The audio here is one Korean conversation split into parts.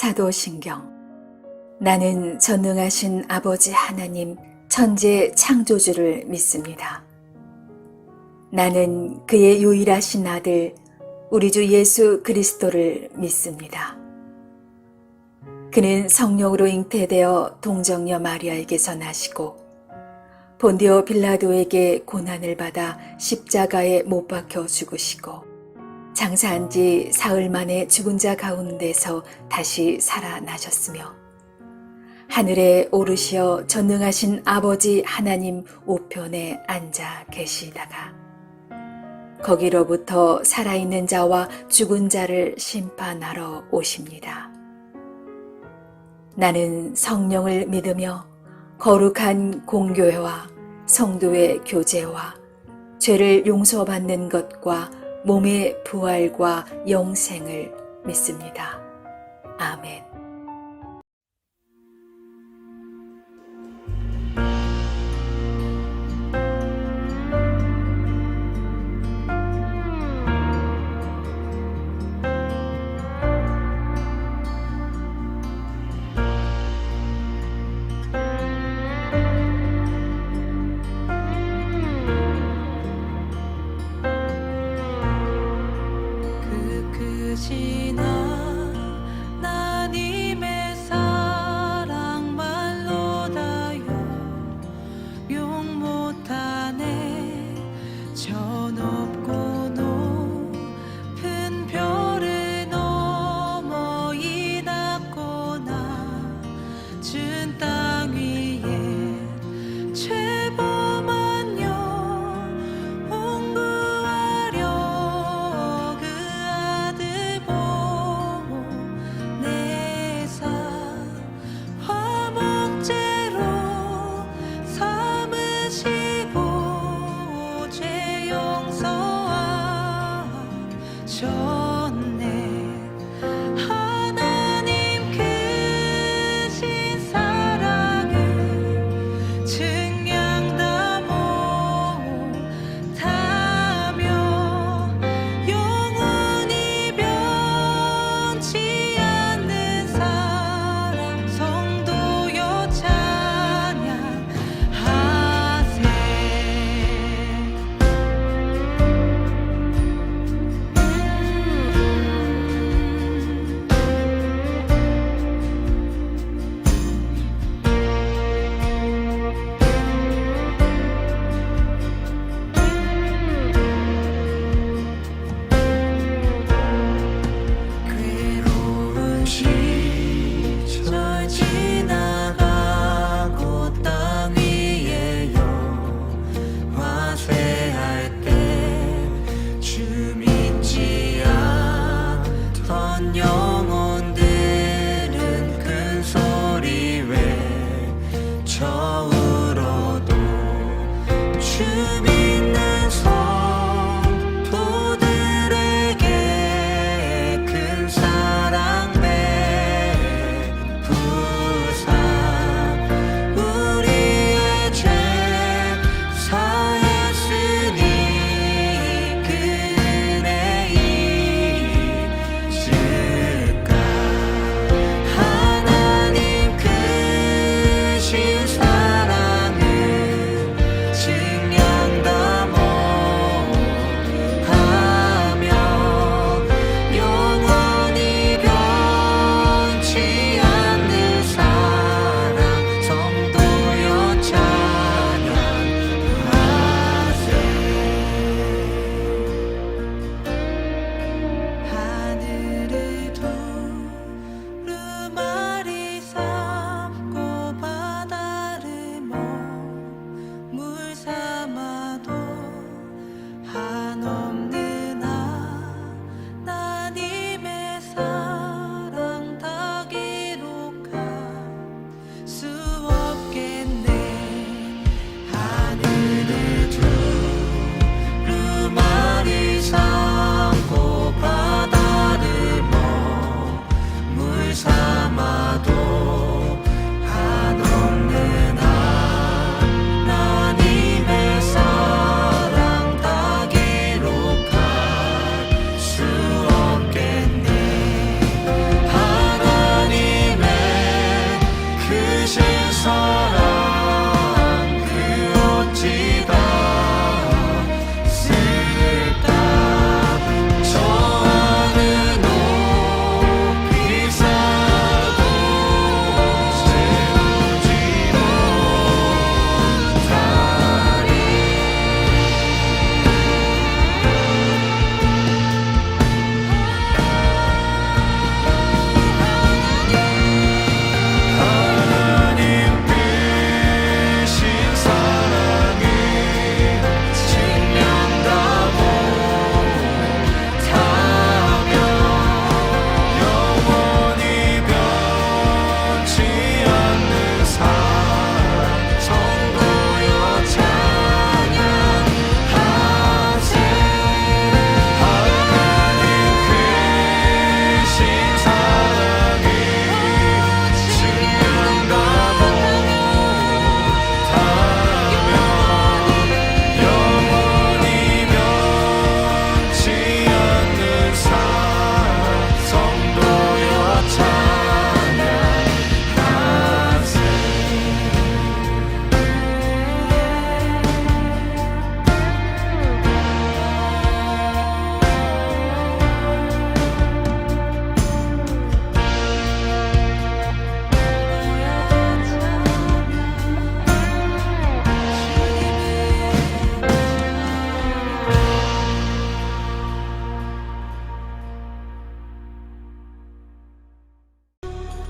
사도신경. 나는 전능하신 아버지 하나님 천재 창조주를 믿습니다. 나는 그의 유일하신 아들 우리 주 예수 그리스도를 믿습니다. 그는 성령으로 잉태되어 동정녀 마리아에게서 나시고 본디오 빌라도에게 고난을 받아 십자가에 못 박혀 죽으시고 장사한 지 사흘 만에 죽은 자 가운데서 다시 살아나셨으며 하늘에 오르시어 전능하신 아버지 하나님 우편에 앉아 계시다가 거기로부터 살아있는 자와 죽은 자를 심판하러 오십니다. 나는 성령을 믿으며 거룩한 공교회와 성도의 교제와 죄를 용서받는 것과 몸의 부활과 영생을 믿습니다. 아멘. 그 크신 하나님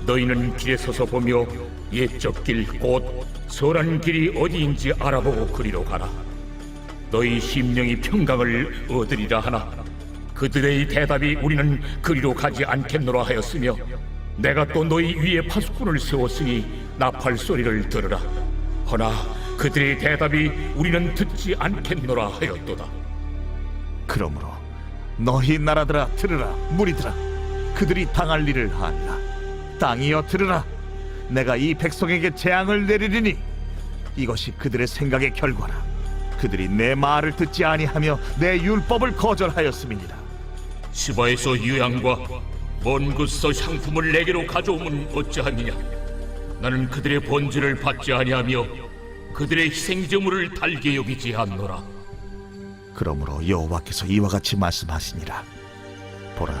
너희는 길에 서서 보며 옛적 길 곧 선한 길이 어디인지 알아보고 그리로 가라. 너희 심령이 평강을 얻으리라 하나 그들의 대답이 우리는 그리로 가지 않겠노라 하였으며 내가 또 너희 위에 파수꾼을 세웠으니 나팔 소리를 들으라. 허나 그들의 대답이 우리는 듣지 않겠노라 하였도다. 그러므로 너희 나라들아 들으라. 무리들아, 그들이 당할 일을 하리라. 땅이여 들으라. 내가 이 백성에게 재앙을 내리리니 이것이 그들의 생각의 결과라. 그들이 내 말을 듣지 아니하며 내 율법을 거절하였음이니라. 시바에서 유향과 먼 곳에서 향품을 내게로 가져오면 어찌하느냐. 나는 그들의 번제를 받지 아니하며 그들의 희생제물을 달게 여기지 않노라. 그러므로 여호와께서 이와 같이 말씀하시니라. 보라,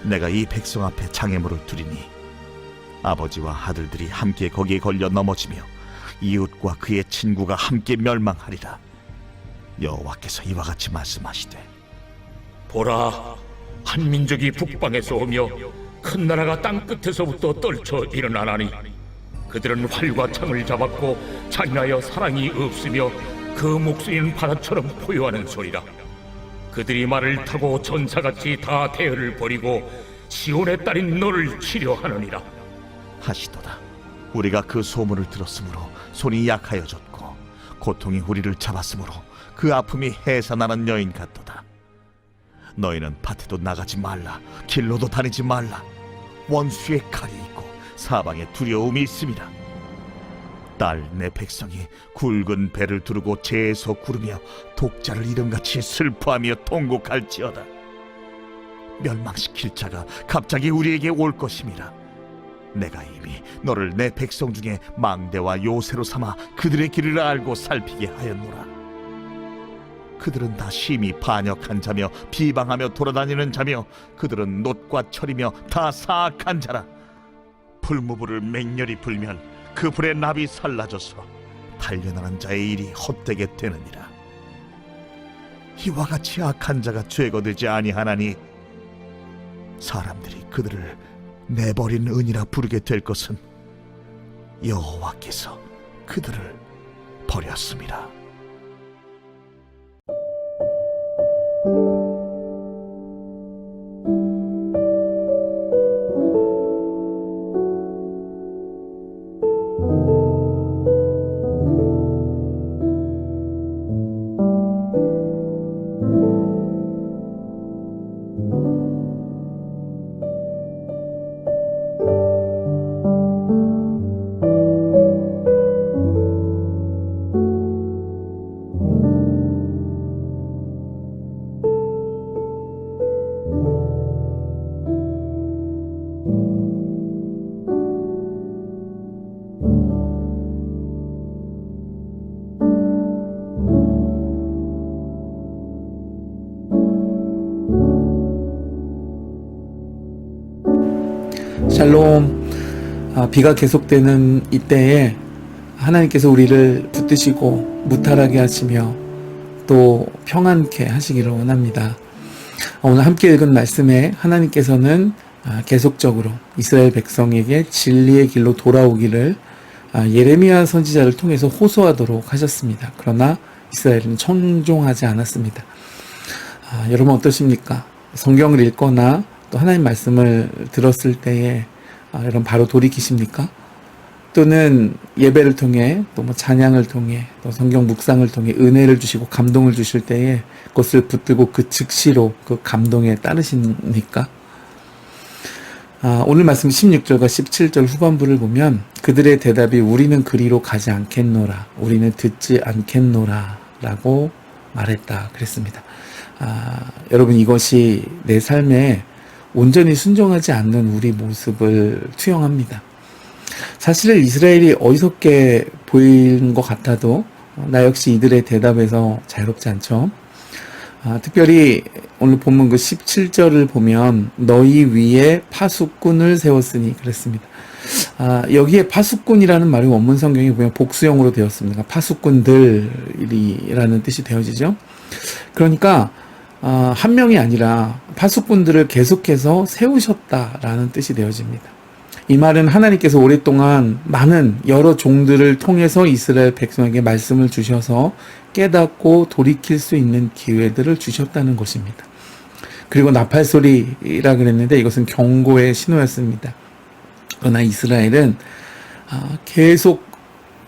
내가 이 백성 앞에 장애물을 두리니 아버지와 아들들이 함께 거기에 걸려 넘어지며 이웃과 그의 친구가 함께 멸망하리라. 여호와께서 이와 같이 말씀하시되, 보라, 한 민족이 북방에서 오며 큰 나라가 땅 끝에서부터 떨쳐 일어나나니 그들은 활과 창을 잡았고 잔인하여 사랑이 없으며 그 목소리는 바다처럼 포효하는 소리라. 그들이 말을 타고 전사같이 다 대열을 벌이고 시온의 딸인 너를 치려하느니라. 하시도다. 우리가 그 소문을 들었으므로 손이 약하여졌고 고통이 우리를 잡았으므로 그 아픔이 해산하는 여인 같도다. 너희는 밭에도 나가지 말라. 길로도 다니지 말라. 원수의 칼이 있고 사방에 두려움이 있습니다. 딸 내 백성이 굵은 배를 두르고 재에서 구르며 독자를 이름같이 슬퍼하며 통곡할지어다. 멸망시킬 자가 갑자기 우리에게 올 것임이라. 내가 이미 너를 내 백성 중에 망대와 요새로 삼아 그들의 길을 알고 살피게 하였노라. 그들은 다 심히 반역한 자며 비방하며 돌아다니는 자며 그들은 놋과 철이며 다 사악한 자라. 풀무불을 맹렬히 불면 그 불에 납이 살라져서 단련하는 자의 일이 헛되게 되느니라. 이와 같이 악한 자가 죄거되지 아니하나니 사람들이 그들을 내버린 은이라 부르게 될 것은 여호와께서 그들을 버렸습니다. 샬롬. 비가 계속되는 이때에 하나님께서 우리를 붙드시고 무탈하게 하시며 또 평안케 하시기를 원합니다. 오늘 함께 읽은 말씀에 하나님께서는 계속적으로 이스라엘 백성에게 진리의 길로 돌아오기를 예레미야 선지자를 통해서 호소하도록 하셨습니다. 그러나 이스라엘은 청종하지 않았습니다. 여러분 어떠십니까? 성경을 읽거나 또 하나님 말씀을 들었을 때에 여러분 바로 돌이키십니까? 또는 예배를 통해 또 뭐 찬양을 통해 또 성경 묵상을 통해 은혜를 주시고 감동을 주실 때에 그것을 붙들고 그 즉시로 그 감동에 따르십니까? 오늘 말씀 16절과 17절 후반부를 보면 그들의 대답이 우리는 그리로 가지 않겠노라, 우리는 듣지 않겠노라 라고 말했다 그랬습니다. 여러분 이것이 내 삶에 온전히 순종하지 않는 우리 모습을 투영합니다. 사실 이스라엘이 어리석게 보이는 것 같아도 나 역시 이들의 대답에서 자유롭지 않죠. 특별히 오늘 본문 그 17절을 보면 너희 위에 파수꾼을 세웠으니 그랬습니다. 여기에 파수꾼이라는 말이 원문 성경에 보면 복수형으로 되었습니다. 파수꾼들이라는 뜻이 되어지죠. 그러니까 한 명이 아니라 파수꾼들을 계속해서 세우셨다라는 뜻이 되어집니다. 이 말은 하나님께서 오랫동안 많은 여러 종들을 통해서 이스라엘 백성에게 말씀을 주셔서 깨닫고 돌이킬 수 있는 기회들을 주셨다는 것입니다. 그리고 나팔소리라 그랬는데 이것은 경고의 신호였습니다. 그러나 이스라엘은 계속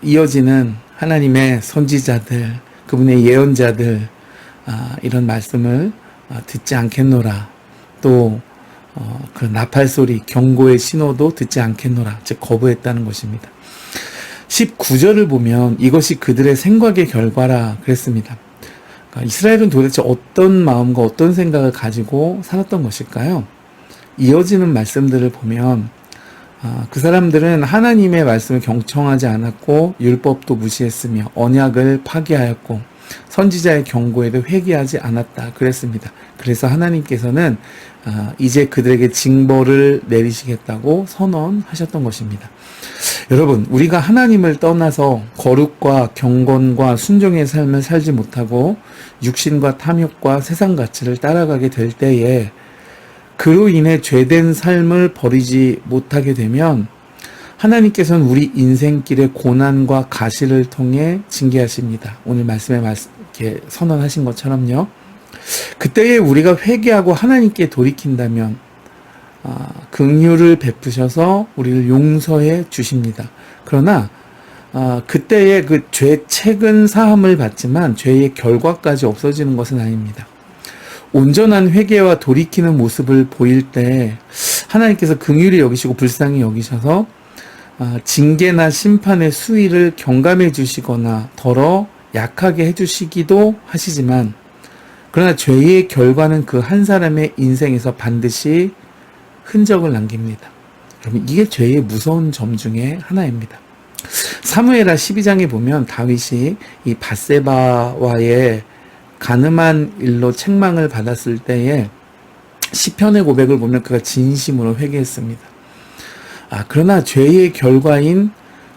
이어지는 하나님의 선지자들, 그분의 예언자들 이런 말씀을 듣지 않겠노라. 또 그 나팔소리, 경고의 신호도 듣지 않겠노라. 즉 거부했다는 것입니다. 19절을 보면 이것이 그들의 생각의 결과라 그랬습니다. 그러니까 이스라엘은 도대체 어떤 마음과 어떤 생각을 가지고 살았던 것일까요? 이어지는 말씀들을 보면 그 사람들은 하나님의 말씀을 경청하지 않았고 율법도 무시했으며 언약을 파기하였고 선지자의 경고에도 회개하지 않았다 그랬습니다. 그래서 하나님께서는 이제 그들에게 징벌을 내리시겠다고 선언하셨던 것입니다. 여러분, 우리가 하나님을 떠나서 거룩과 경건과 순종의 삶을 살지 못하고 육신과 탐욕과 세상 가치를 따라가게 될 때에 그로 인해 죄된 삶을 버리지 못하게 되면 하나님께서는 우리 인생길의 고난과 가시를 통해 징계하십니다. 오늘 말씀에 이렇게 선언하신 것처럼요. 그때에 우리가 회개하고 하나님께 돌이킨다면 긍휼을 베푸셔서 우리를 용서해 주십니다. 그러나 그때의 그 죄책은 사함을 받지만 죄의 결과까지 없어지는 것은 아닙니다. 온전한 회개와 돌이키는 모습을 보일 때 하나님께서 긍휼히 여기시고 불쌍히 여기셔서 징계나 심판의 수위를 경감해 주시거나 덜어 약하게 해주시기도 하시지만 그러나 죄의 결과는 그 한 사람의 인생에서 반드시 흔적을 남깁니다. 여러분, 이게 죄의 무서운 점 중에 하나입니다. 사무엘하 12장에 보면 다윗이 이 밧세바와의 간음한 일로 책망을 받았을 때에 시편의 고백을 보면 그가 진심으로 회개했습니다. 그러나 죄의 결과인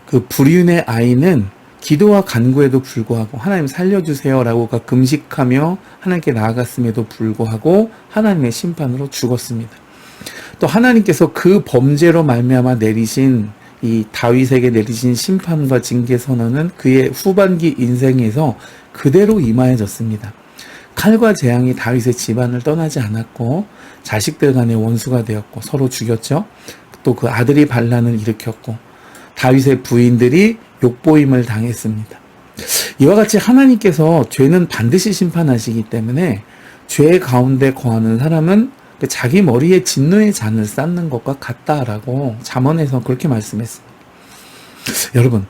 그 불륜의 아이는 기도와 간구에도 불구하고 하나님 살려주세요라고 그가 금식하며 하나님께 나아갔음에도 불구하고 하나님의 심판으로 죽었습니다. 또 하나님께서 그 범죄로 말미암아 내리신 이 다윗에게 내리신 심판과 징계 선언은 그의 후반기 인생에서 그대로 임하여졌습니다. 칼과 재앙이 다윗의 집안을 떠나지 않았고 자식들 간의 원수가 되었고 서로 죽였죠. 또 그 아들이 반란을 일으켰고 다윗의 부인들이 욕보임을 당했습니다. 이와 같이 하나님께서 죄는 반드시 심판하시기 때문에 죄 가운데 거하는 사람은 자기 머리에 진노의 잔을 쌓는 것과 같다라고 잠언에서 그렇게 말씀했습니다. 여러분,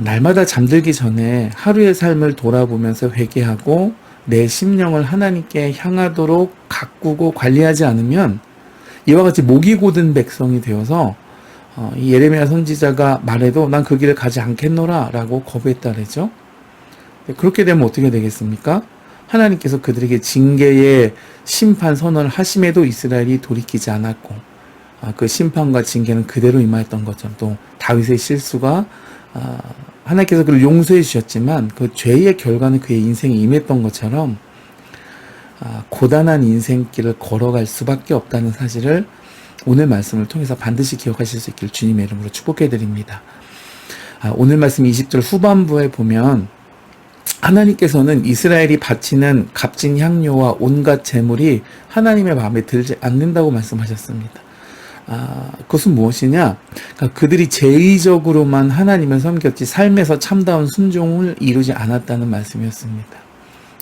날마다 잠들기 전에 하루의 삶을 돌아보면서 회개하고 내 심령을 하나님께 향하도록 가꾸고 관리하지 않으면 이와 같이 목이 곧은 백성이 되어서 이 예레미야 선지자가 말해도 난 그 길을 가지 않겠노라 라고 거부했다 그랬죠. 그렇게 되면 어떻게 되겠습니까? 하나님께서 그들에게 징계의 심판 선언을 하심에도 이스라엘이 돌이키지 않았고 그 심판과 징계는 그대로 임하였던 것처럼 또 다윗의 실수가 하나님께서 그를 용서해 주셨지만 그 죄의 결과는 그의 인생에 임했던 것처럼 고단한 인생길을 걸어갈 수밖에 없다는 사실을 오늘 말씀을 통해서 반드시 기억하실 수 있기를 주님의 이름으로 축복해 드립니다. 오늘 말씀 20절 후반부에 보면 하나님께서는 이스라엘이 바치는 값진 향료와 온갖 재물이 하나님의 마음에 들지 않는다고 말씀하셨습니다. 그것은 무엇이냐? 그러니까 그들이 제의적으로만 하나님을 섬겼지 삶에서 참다운 순종을 이루지 않았다는 말씀이었습니다.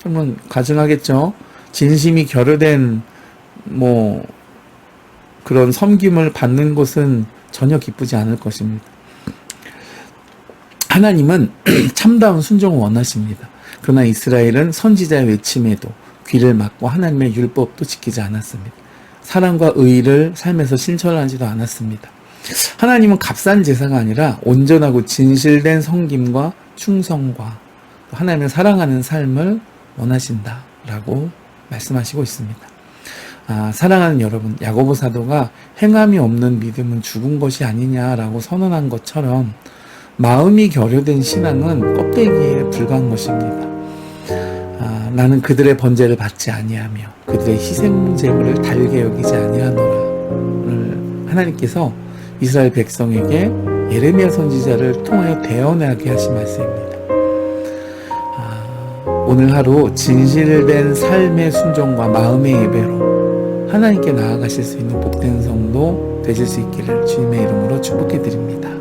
그러면 가증하겠죠? 진심이 결여된 그런 섬김을 받는 것은 전혀 기쁘지 않을 것입니다. 하나님은 참다운 순종을 원하십니다. 그러나 이스라엘은 선지자의 외침에도 귀를 막고 하나님의 율법도 지키지 않았습니다. 사랑과 의의를 삶에서 실천하지도 않았습니다. 하나님은 값싼 제사가 아니라 온전하고 진실된 섬김과 충성과 하나님을 사랑하는 삶을 원하신다라고 말씀하시고 있습니다. 사랑하는 여러분, 야고보 사도가 행함이 없는 믿음은 죽은 것이 아니냐라고 선언한 것처럼 마음이 결여된 신앙은 껍데기에 불과한 것입니다. 나는 그들의 번제를 받지 아니하며 그들의 희생 제물을 달게 여기지 아니하노라. 오늘 하나님께서 이스라엘 백성에게 예레미야 선지자를 통하여 대언하게 하신 말씀입니다. 오늘 하루 진실된 삶의 순종과 마음의 예배로 하나님께 나아가실 수 있는 복된 성도 되실 수 있기를 주님의 이름으로 축복해 드립니다.